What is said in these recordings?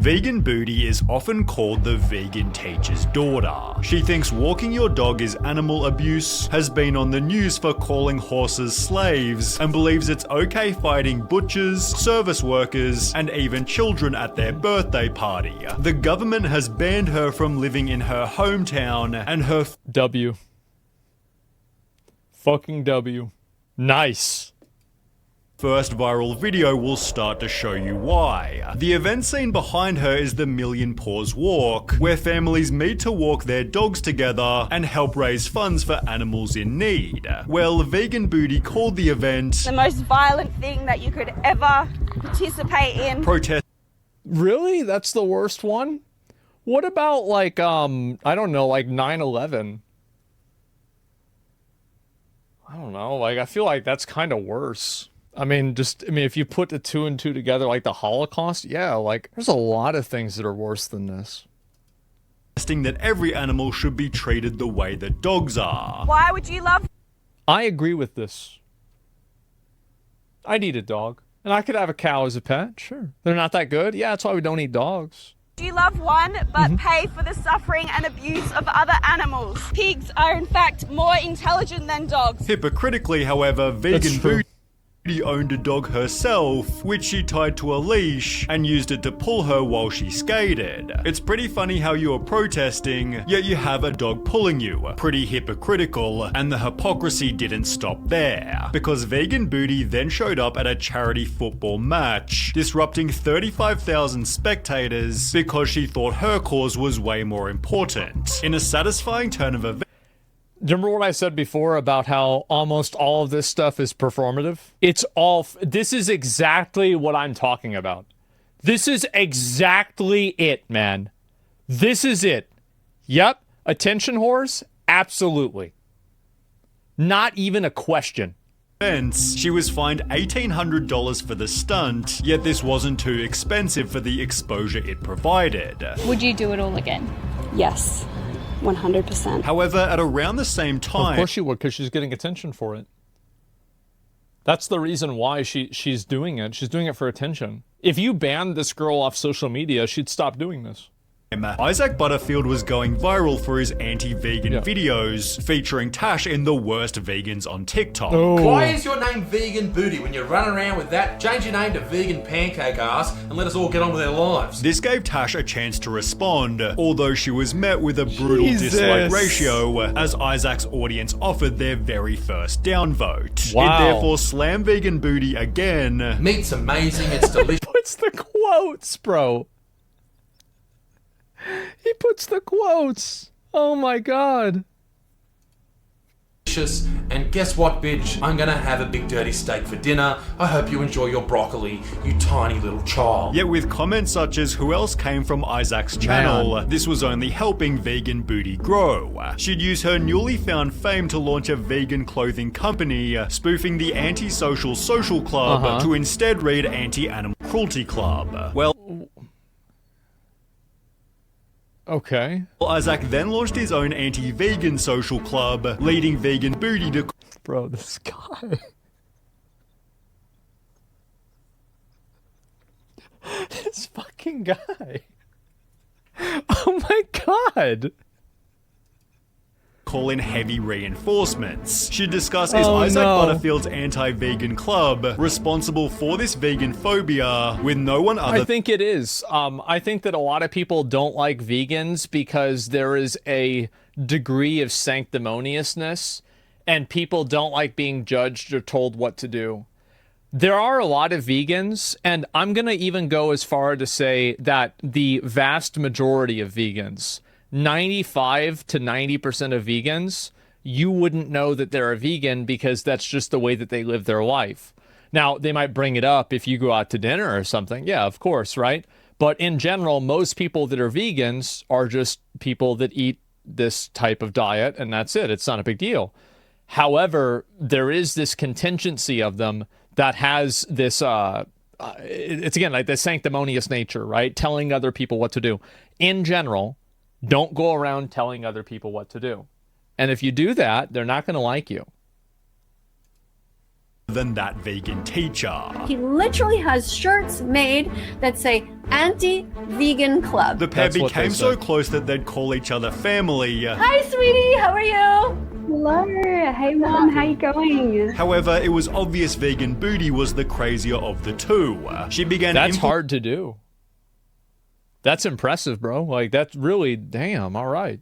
Vegan Booty is often called the vegan teacher's daughter. She thinks walking your dog is animal abuse, has been on the news for calling horses slaves, and believes it's okay fighting butchers, service workers, and even children at their birthday party. The government has banned her from living in her hometown, and her W. Fucking W. Nice. First viral video will start to show you why. The event scene behind her is the Million Paws Walk, where families meet to walk their dogs together and help raise funds for animals in need. Well, Vegan Booty called the event the most violent thing that you could ever participate in. Protest. Really? That's the worst one? What about like, I don't know, like 9/11? I don't know, like I feel like that's kind of worse. I mean, if you put the two and two together, like the Holocaust, yeah, like there's a lot of things that are worse than this. That every animal should be treated the way that dogs are. Why would you love? I agree with this. I'd eat a dog. And I could have a cow as a pet, sure. They're not that good? Yeah, that's why we don't eat dogs. You love one, but pay for the suffering and abuse of other animals. Pigs are in fact more intelligent than dogs. Hypocritically, however, Vegan Booty owned a dog herself, which she tied to a leash and used it to pull her while she skated. It's pretty funny how you are protesting, yet you have a dog pulling you. Pretty hypocritical, and the hypocrisy didn't stop there, because Vegan Booty then showed up at a charity football match, disrupting 35,000 spectators because she thought her cause was way more important. In a satisfying turn of events, remember what I said before about how almost all of this stuff is performative? It's all, this is exactly what I'm talking about. This is exactly it, man. This is it. Yep. Attention whores? Absolutely. Not even a question. She was fined $1,800 for the stunt, yet this wasn't too expensive for the exposure it provided. Would you do it all again? Yes. 100%. However, at around the same time... Of course she would, because she's getting attention for it. That's the reason why she's doing it. She's doing it for attention. If you banned this girl off social media, she'd stop doing this. Isaac Butterfield was going viral for his anti-vegan videos, featuring Tash in the worst vegans on TikTok. Oh. Why is your name Vegan Booty when you're running around with that? Change your name to Vegan Pancake Ass and let us all get on with our lives. This gave Tash a chance to respond, although she was met with a brutal dislike ratio, as Isaac's audience offered their very first downvote. Wow. It therefore slammed Vegan Booty again. Meat's amazing, it's delicious. Puts the quotes, bro. He puts the quotes. Oh my god. And guess what, bitch? I'm gonna have a big dirty steak for dinner. I hope you enjoy your broccoli, you tiny little child. Yet with comments such as who else came from Isaac's channel, this was only helping Vegan Booty grow. She'd use her newly found fame to launch a vegan clothing company, spoofing the Anti-Social Social Club to instead read Anti-Animal Cruelty Club. Well, okay. Isaac then launched his own anti-vegan social club, leading Vegan Booty to... Bro, this guy. This fucking guy. Oh my god. Call in heavy reinforcements. She discussed is Isaac Butterfield's anti-vegan club responsible for this vegan phobia with no one other... I think it is. I think that a lot of people don't like vegans because there is a degree of sanctimoniousness and people don't like being judged or told what to do. There are a lot of vegans, and I'm going to even go as far to say that the vast majority of vegans, 95 to 90% of vegans, you wouldn't know that they're a vegan because that's just the way that they live their life. Now, they might bring it up if you go out to dinner or something. Yeah, of course, right? But in general, most people that are vegans are just people that eat this type of diet, and that's it. It's not a big deal. However, there is this contingency of them that has this, it's again like the sanctimonious nature, right? Telling other people what to do. In general, don't go around telling other people what to do. And if you do that, they're not going to like you. than that vegan teacher. He literally has shirts made that say anti-vegan club. The pair That's what they became so said. close that they'd call each other family. Hi, sweetie, how are you? Hello, hey mom, how you going? However, it was obvious vegan Booty was the crazier of the two. She began That's hard to do. That's impressive, bro. Like, that's really, damn, all right.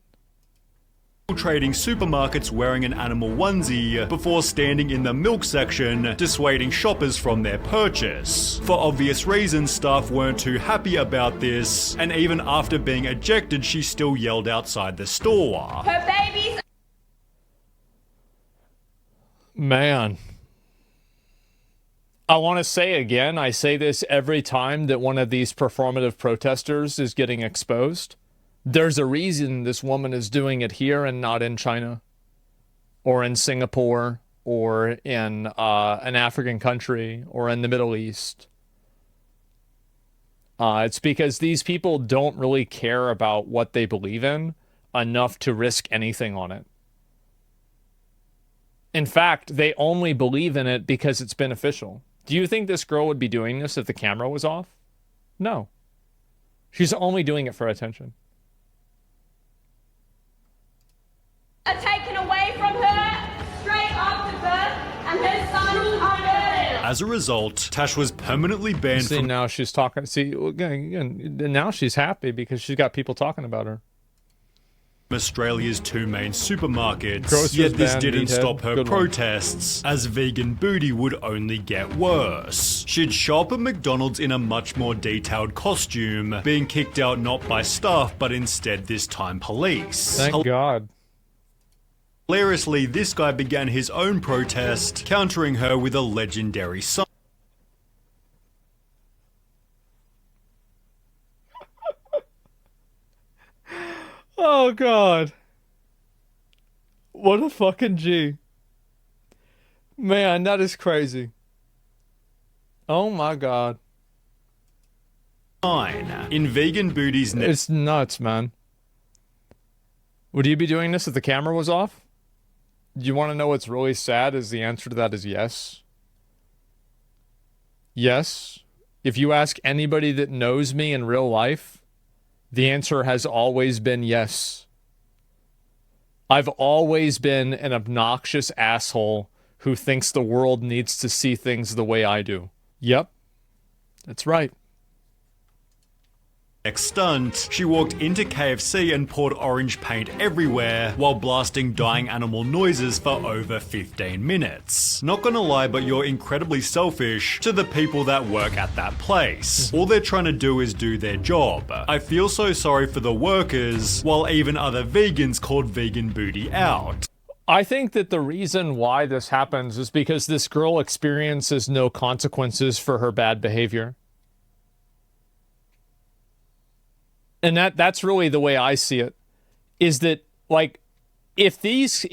infiltrating supermarkets wearing an animal onesie before standing in the milk section, dissuading shoppers from their purchase. For obvious reasons, staff weren't too happy about this, and even after being ejected, she still yelled outside the store. Her babies. Man. I want to say again, I say this every time that one of these performative protesters is getting exposed. There's a reason this woman is doing it here and not in China or in Singapore or in an African country or in the Middle East. It's because these people don't really care about what they believe in enough to risk anything on it. In fact, they only believe in it because it's beneficial. Do you think this girl would be doing this if the camera was off? No. She's only doing it for attention. Are taken away from her straight after birth, and her son are murdered. As a result, Tash was permanently banned See, from now she's talking. See, again, now she's happy because she's got people talking about her. Australia's two main supermarkets, Grocer's yet this ban, didn't meathead. stop her Good one. protests, as vegan Booty would only get worse. She'd show up at McDonald's in a much more detailed costume, being kicked out not by staff but instead this time police. Thank God. Hilariously, this guy began his own protest, countering her with a legendary song. Oh God. What a fucking G. Man, that is crazy. Oh my God. In vegan Booty's next It's nuts, man. Would you be doing this if the camera was off? Do you want to know what's really sad? Is the answer to that is yes. Yes. If you ask anybody that knows me in real life, the answer has always been yes. I've always been an obnoxious asshole who thinks the world needs to see things the way I do. Yep. That's right. stunt, she walked into KFC and poured orange paint everywhere while blasting dying animal noises for over 15 minutes. Not gonna lie, but you're incredibly selfish to the people that work at that place. All they're trying to do is do their job. I feel so sorry for the workers, while even other vegans called vegan Booty out. I think that the reason why this happens is because this girl experiences no consequences for her bad behavior. And that's really the way I see it, is that, like, if these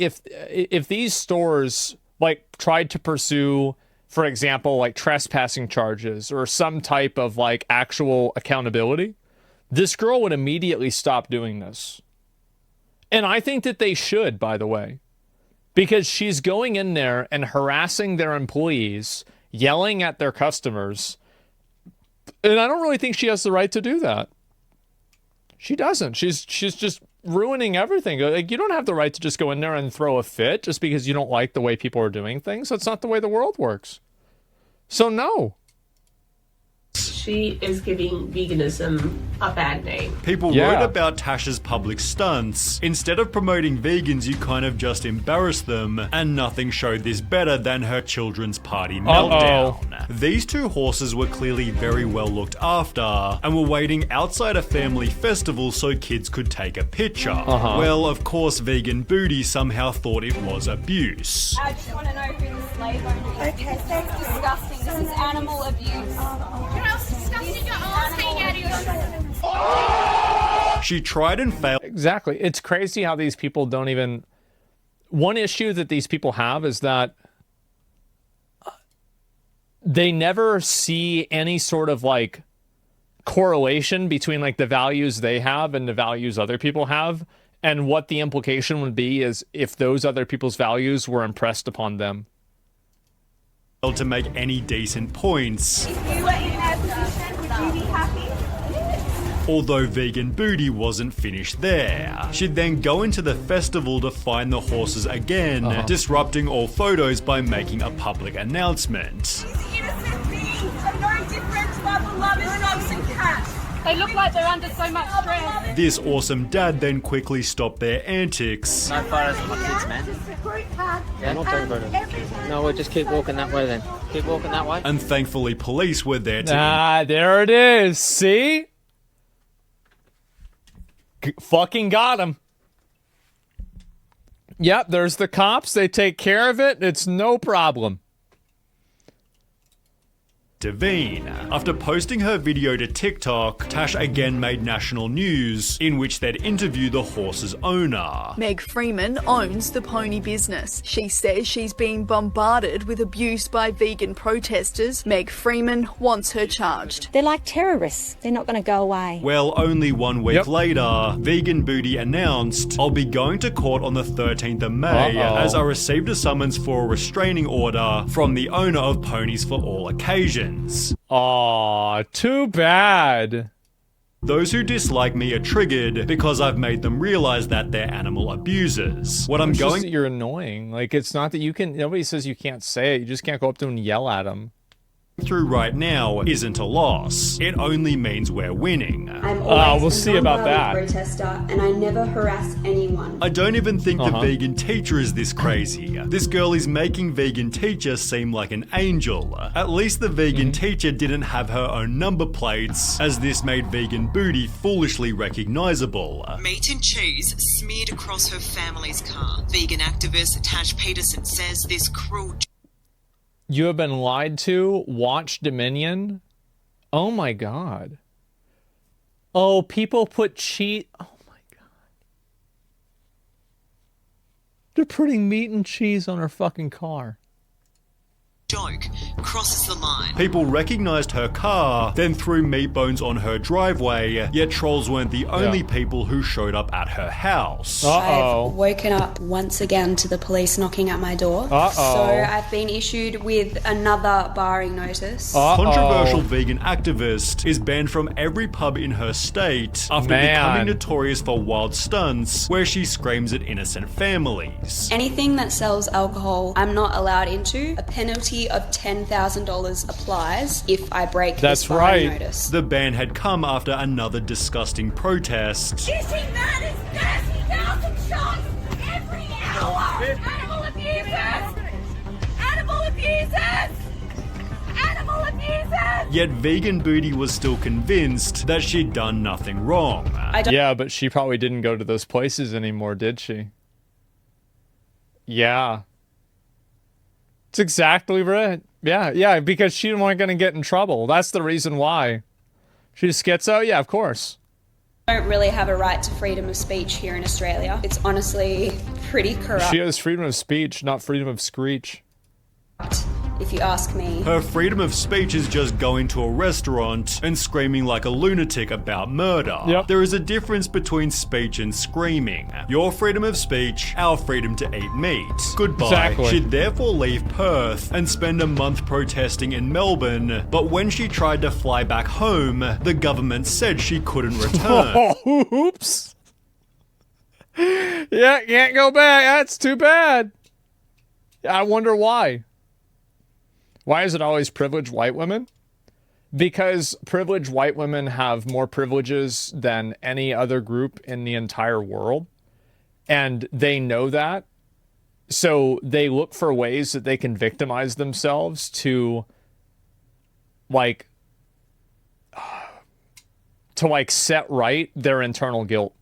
stores, like, tried to pursue, for example, like trespassing charges or some type of, like, actual accountability, this girl would immediately stop doing this. And I think that they should, by the way, because she's going in there and harassing their employees, yelling at their customers, and I don't really think she has the right to do that. She doesn't. She's just ruining everything. Like, you don't have the right to just go in there and throw a fit just because you don't like the way people are doing things. That's not the way the world works. So no. She is giving veganism a bad name. People wrote about Tash's public stunts. Instead of promoting vegans, you kind of just embarrassed them, and nothing showed this better than her children's party meltdown. These two horses were clearly very well looked after, and were waiting outside a family festival so kids could take a picture. Well, of course, vegan Booty somehow thought it was abuse. I just want to know who the slave owner is. Okay, thanks. This is disgusting. This is animal abuse. She tried and failed. Exactly. It's crazy how these people don't even... One issue that these people have is that they never see any sort of, like, correlation between, like, the values they have and the values other people have, and what the implication would be is if those other people's values were impressed upon them. failed to make any decent points. If you were in their position, would you be happy? Although Vegan Booty wasn't finished there. She'd then go into the festival to find the horses again, disrupting all photos by making a public announcement. Innocent beings are no different to other lovers, dogs and cats. They look like they're under so much stress. This awesome dad then quickly stopped their antics. No photos of my kids, man. Yeah, not taking photos. No, we'll just keep walking that way then. Keep walking that way. And thankfully police were there to... Ah, there it is. See? Fucking got him. Yep, there's the cops. They take care of it. It's no problem. Devine. After posting her video to TikTok, Tash again made national news, in which they'd interview the horse's owner. Meg Freeman owns the pony business. She says she's being bombarded with abuse by vegan protesters. Meg Freeman wants her charged. They're like terrorists. They're not going to go away. Well, only 1 week later, Vegan Booty announced, "I'll be going to court on the 13th of May as I received a summons for a restraining order from the owner of Ponies for All Occasions." Aw, too bad. Those who dislike me are triggered because I've made them realize that they're animal abusers. What I'm going... You're annoying. Like, it's not that you can... Nobody says you can't say it. You just can't go up to them and yell at them. Through right now isn't a loss. It only means we're winning. I'm always we'll see about that. Protester, and I never harass anyone. I don't even think the vegan teacher is this crazy. This girl is making vegan teacher seem like an angel. At least the vegan teacher didn't have her own number plates, as this made Vegan Booty foolishly recognizable. Meat and cheese smeared across her family's car. Vegan activist Tash Peterson says this cruel... You have been lied to. Watch Dominion. Oh my god. Oh, people put cheese. Oh my god. They're putting meat and cheese on her fucking car. Joke crosses the line. People recognized her car, then threw meat bones on her driveway, yet trolls weren't the only people who showed up at her house. I've woken up once again to the police knocking at my door. So I've been issued with another barring notice. Controversial vegan activist is banned from every pub in her state after becoming notorious for wild stunts where she screams at innocent families. Anything that sells alcohol, I'm not allowed into. A penalty of $10,000 applies if I break this barring notice. The ban had come after another disgusting protest. You see that is 30,000 shots every hour! Animal abusers! Animal abusers! Animal abusers! Yet Vegan Booty was still convinced that she'd done nothing wrong. Yeah, but she probably didn't go to those places anymore, did she? Yeah. It's exactly right. Yeah, because she wasn't going to get in trouble. That's the reason why. She's schizo? Yeah, of course. I don't really have a right to freedom of speech here in Australia. It's honestly pretty corrupt. She has freedom of speech, not freedom of screech. If you ask me. Her freedom of speech is just going to a restaurant and screaming like a lunatic about murder. There is a difference between speech and screaming. Your freedom of speech, our freedom to eat meat. Goodbye. Exactly. She'd therefore leave Perth and spend a month protesting in Melbourne, but when she tried to fly back home, the government said she couldn't return. Oops. Yeah, can't go back. That's too bad. I wonder why. Why is it always privileged white women? Because privileged white women have more privileges than any other group in the entire world. And they know that. So they look for ways that they can victimize themselves to set right their internal guilt.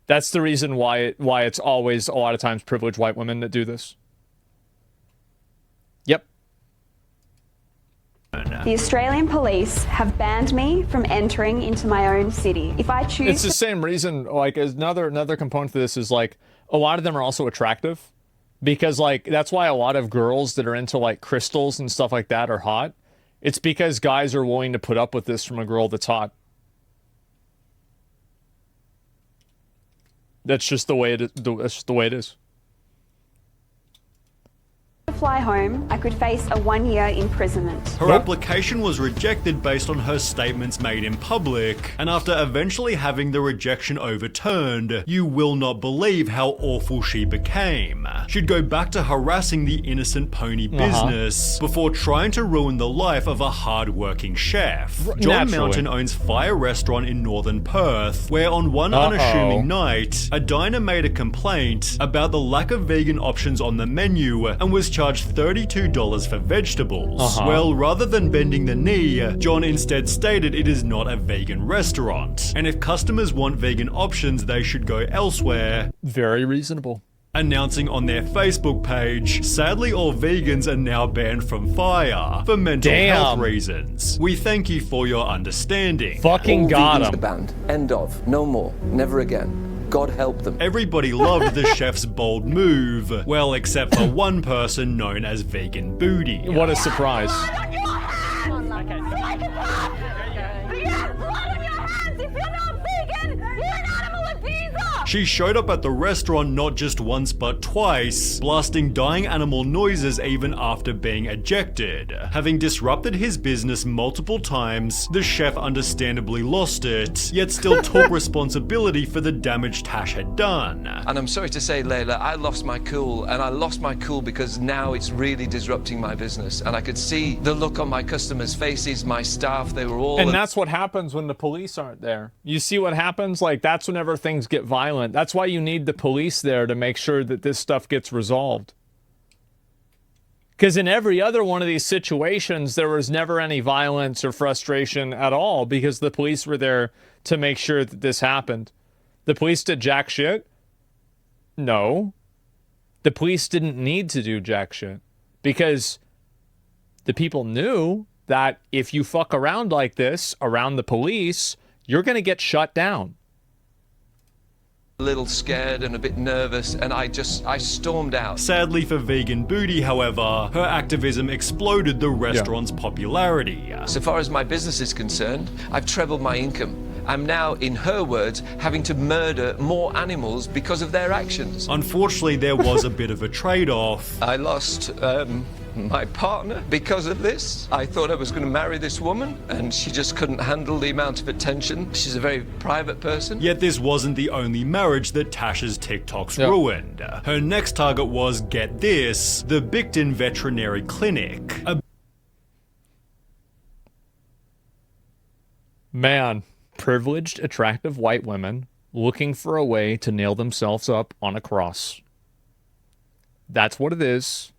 That's the reason why it's always a lot of times privileged white women that do this. Yep. The Australian police have banned me from entering into my own city. If I choose... It's the same reason, like, another component to this is, like, a lot of them are also attractive. Because, like, that's why a lot of girls that are into, like, crystals and stuff like that are hot. It's because guys are willing to put up with this from a girl that's hot. That's just the way it is. That's just the way it is. fly home, I could face a 1-year imprisonment. Her application was rejected based on her statements made in public, and after eventually having the rejection overturned, you will not believe how awful she became. She'd go back to harassing the innocent pony business before trying to ruin the life of a hard-working chef. John Mountain owns Fire Restaurant in northern Perth, where on one unassuming night, a diner made a complaint about the lack of vegan options on the menu and was charged $32 for vegetables. Well, rather than bending the knee, John instead stated it is not a vegan restaurant, and if customers want vegan options, they should go elsewhere. Very reasonable. Announcing on their Facebook page, sadly all vegans are now banned from Fire for mental health reasons. We thank you for your understanding. Fucking got him. Banned. End of. No more. Never again. God help them. Everybody loved the chef's bold move. Well, except for one person known as Vegan Booty. What a surprise. She showed up at the restaurant not just once but twice, blasting dying animal noises even after being ejected. Having disrupted his business multiple times, the chef understandably lost it, yet still took responsibility for the damage Tash had done. And I'm sorry to say, Layla, I lost my cool, and I lost my cool because now it's really disrupting my business. And I could see the look on my customers' faces, my staff, they were all... And that's what happens when the police aren't there. You see what happens? Like, that's whenever things get violent. That's why you need the police there to make sure that this stuff gets resolved. Because in every other one of these situations, there was never any violence or frustration at all because the police were there to make sure that this happened. The police did jack shit? No. The police didn't need to do jack shit because the people knew that if you fuck around like this around the police, you're going to get shut down. A little scared and a bit nervous, and I stormed out. Sadly for Vegan Booty, however, her activism exploded the restaurant's popularity. So far as my business is concerned, I've trebled my income. I'm now, in her words, having to murder more animals because of their actions. Unfortunately, there was a bit of a trade-off. I lost my partner because of this. I thought I was going to marry this woman, and she just couldn't handle the amount of attention. She's a very private person. Yet this wasn't the only marriage that Tash's TikToks ruined. Her next target was, get this, the Bicton Veterinary Clinic. Man, privileged, attractive white women looking for a way to nail themselves up on a cross. That's what it is.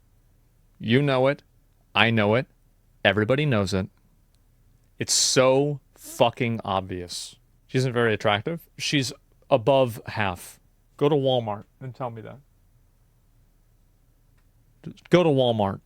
You know it. I know it. Everybody knows it. It's so fucking obvious. She isn't very attractive. She's above half. Go to Walmart and tell me that. Just go to Walmart.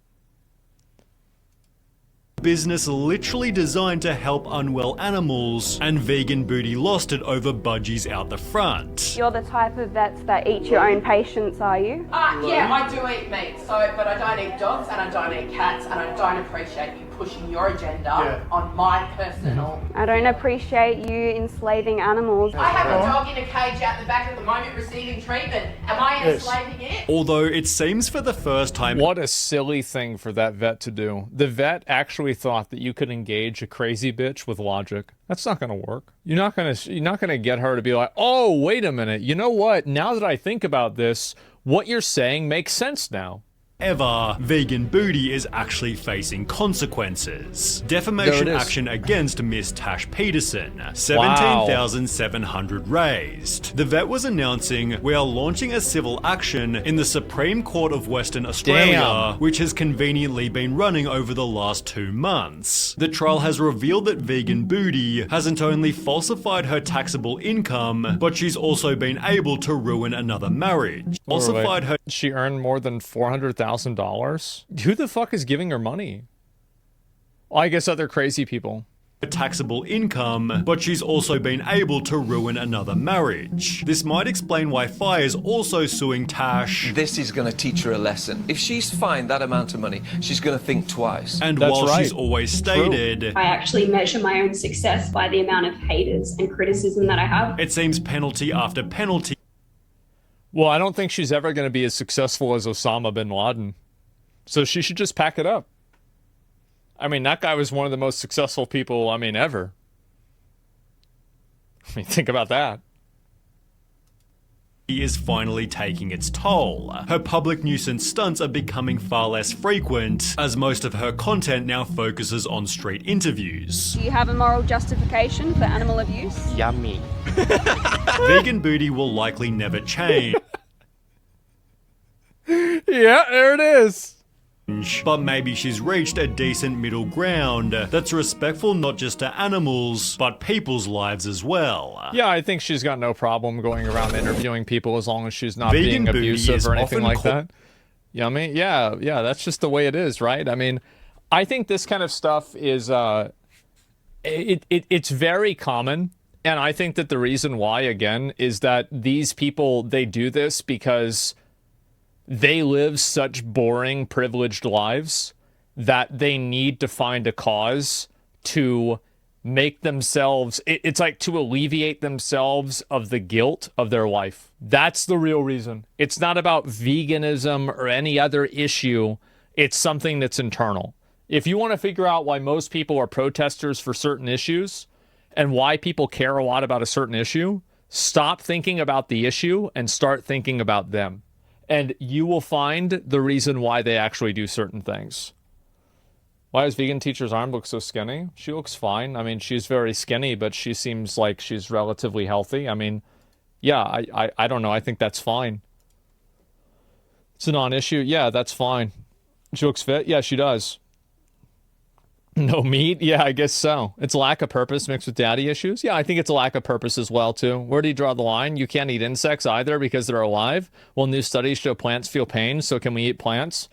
Business literally designed to help unwell animals, and Vegan Booty lost it over budgies out the front. You're the type of vets that eat your own patients, are you? Yeah, I do eat meat, but I don't eat dogs and I don't eat cats, and I don't appreciate you pushing your agenda on my personal... I don't appreciate you enslaving animals. I have a dog in a cage out the back at the moment receiving treatment. Am I enslaving it? Although it seems for the first time... What a silly thing for that vet to do. The vet actually thought that you could engage a crazy bitch with logic. That's not going to work. You're not going to get her to be like, oh, wait a minute. You know what? Now that I think about this, what you're saying makes sense now. Vegan Booty is actually facing consequences. Defamation action against Miss Tash Peterson, 17,700 raised. The vet was announcing, we are launching a civil action in the Supreme Court of Western Australia, which has conveniently been running over the last 2 months. The trial has revealed that Vegan Booty hasn't only falsified her taxable income, but she's also been able to ruin another marriage. She earned more than $400,000. Who the fuck is giving her money? Well, I guess other crazy people. Taxable income, but she's also been able to ruin another marriage. This might explain why Fire's also suing Tash. This is going to teach her a lesson. If she's fined that amount of money, she's going to think twice. And while she's always stated, I actually measure my own success by the amount of haters and criticism that I have. It seems penalty after penalty. Well, I don't think she's ever going to be as successful as Osama bin Laden. So she should just pack it up. I mean, that guy was one of the most successful people, I mean, ever. I mean, think about that. Is finally taking its toll. Her public nuisance stunts are becoming far less frequent, as most of her content now focuses on street interviews. Do you have a moral justification for animal abuse? Yummy. Vegan booty will likely never change. Yeah, there it is. But maybe she's reached a decent middle ground that's respectful not just to animals, but people's lives as well. Yeah, I think she's got no problem going around interviewing people as long as she's not Vegan being abusive booty or is anything often like that. Yummy? Yeah, that's just the way it is, right? I mean, I think this kind of stuff is, it's very common. And I think that the reason why, again, is that these people, they do this because they live such boring, privileged lives that they need to find a cause to make themselves, it's like to alleviate themselves of the guilt of their life. That's the real reason. It's not about veganism or any other issue. It's something that's internal. If you want to figure out why most people are protesters for certain issues and why people care a lot about a certain issue, stop thinking about the issue and start thinking about them. And you will find the reason why they actually do certain things. Why does vegan teacher's arm look so skinny? She looks fine. I mean, she's very skinny, but she seems like she's relatively healthy. I mean, yeah, I don't know. I think that's fine. It's a non-issue. Yeah, that's fine. She looks fit. Yeah, she does. No meat? Yeah, I guess so. It's a lack of purpose mixed with daddy issues? Yeah, I think it's a lack of purpose as well, too. Where do you draw the line? You can't eat insects either because they're alive? Well, new studies show plants feel pain, so can we eat plants?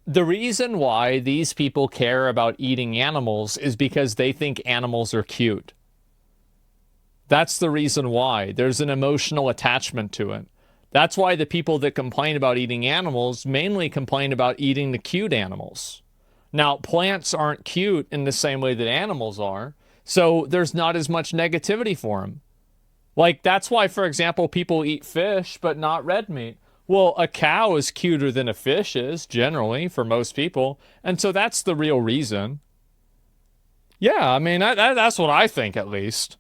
The reason why these people care about eating animals is because they think animals are cute. That's the reason why. There's an emotional attachment to it. That's why the people that complain about eating animals mainly complain about eating the cute animals. Now, plants aren't cute in the same way that animals are, so there's not as much negativity for them. Like, that's why, for example, people eat fish, but not red meat. Well, a cow is cuter than a fish is, generally, for most people, and so that's the real reason. Yeah, I mean, that's what I think, at least.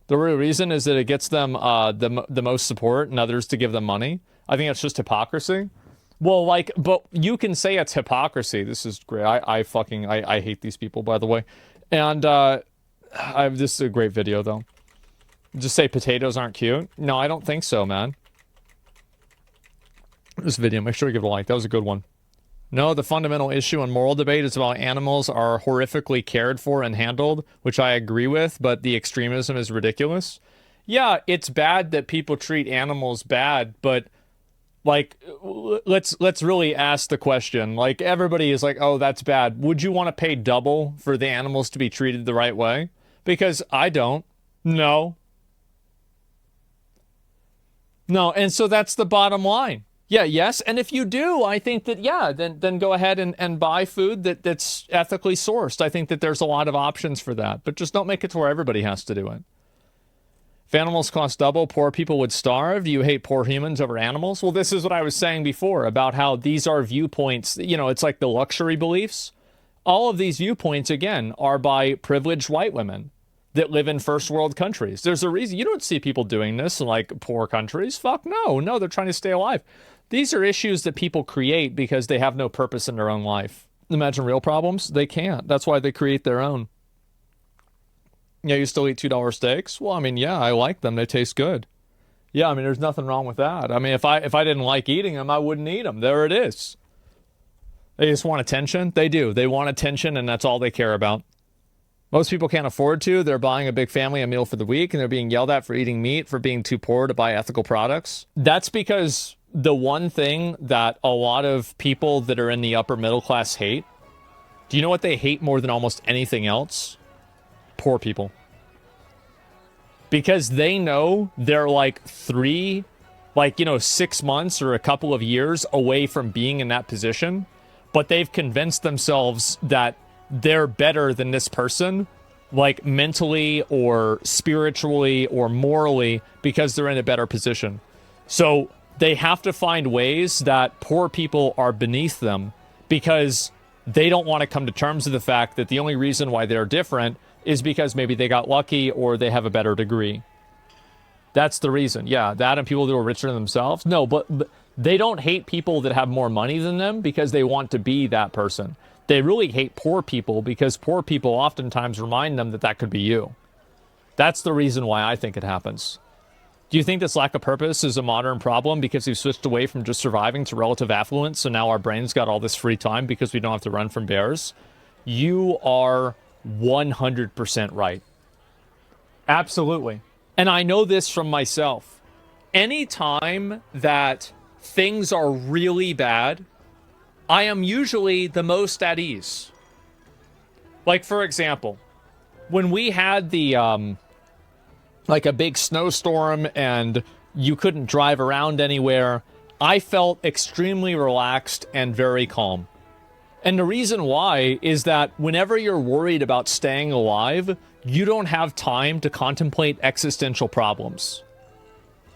The real reason is that it gets them the most support and others to give them money. I think that's just hypocrisy. Well, like, but you can say it's hypocrisy. This is great. I hate these people, by the way. And this is a great video, though. Just say potatoes aren't cute. No, I don't think so, man. This video, make sure you give it a like. That was a good one. No, the fundamental issue and moral debate is about animals are horrifically cared for and handled, which I agree with, but the extremism is ridiculous. Yeah, it's bad that people treat animals bad, but like, let's really ask the question. Like, everybody is like, oh, that's bad. Would you want to pay double for the animals to be treated the right way? Because I don't. No. No, and so that's the bottom line. Yeah, yes, and if you do, I think that, yeah, then go ahead and buy food that's ethically sourced. I think that there's a lot of options for that, but just don't make it to where everybody has to do it. If animals cost double, poor people would starve. Do you hate poor humans over animals? Well, this is what I was saying before about how these are viewpoints. You know, it's like the luxury beliefs. All of these viewpoints, again, are by privileged white women that live in first world countries. There's a reason. You don't see people doing this in, like, poor countries. Fuck no. No, they're trying to stay alive. These are issues that people create because they have no purpose in their own life. Imagine real problems? They can't. That's why they create their own. Yeah, you still eat $2 steaks? Well, I mean, yeah, I like them. They taste good. Yeah, I mean, there's nothing wrong with that. I mean, if I didn't like eating them, I wouldn't eat them. There it is. They just want attention? They do. They want attention, and that's all they care about. Most people can't afford to. They're buying a big family a meal for the week, and they're being yelled at for eating meat, for being too poor to buy ethical products. That's because the one thing that a lot of people that are in the upper middle class hate, do you know what they hate more than almost anything else? Poor people. Because they know they're like 6 months or a couple of years away from being in that position, but they've convinced themselves that they're better than this person, like mentally or spiritually or morally, because they're in a better position. So they have to find ways that poor people are beneath them because they don't want to come to terms with the fact that the only reason why they're different is because maybe they got lucky or they have a better degree. That's the reason. Yeah, that and people that are richer than themselves. No, but they don't hate people that have more money than them because they want to be that person. They really hate poor people because poor people oftentimes remind them that that could be you. That's the reason why I think it happens. Do you think this lack of purpose is a modern problem because we've switched away from just surviving to relative affluence, so now our brains got all this free time because we don't have to run from bears? You are 100% right. Absolutely. And I know this from myself. Anytime that things are really bad, I am usually the most at ease. Like, for example, when we had the, like a big snowstorm and you couldn't drive around anywhere, I felt extremely relaxed and very calm. And the reason why is that whenever you're worried about staying alive, you don't have time to contemplate existential problems.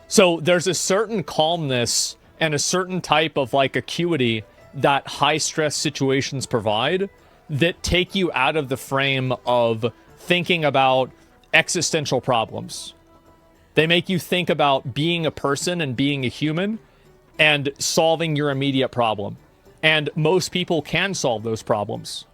So there's a certain calmness and a certain type of like acuity that high stress situations provide that take you out of the frame of thinking about existential problems. They make you think about being a person and being a human and solving your immediate problem. And most people can solve those problems.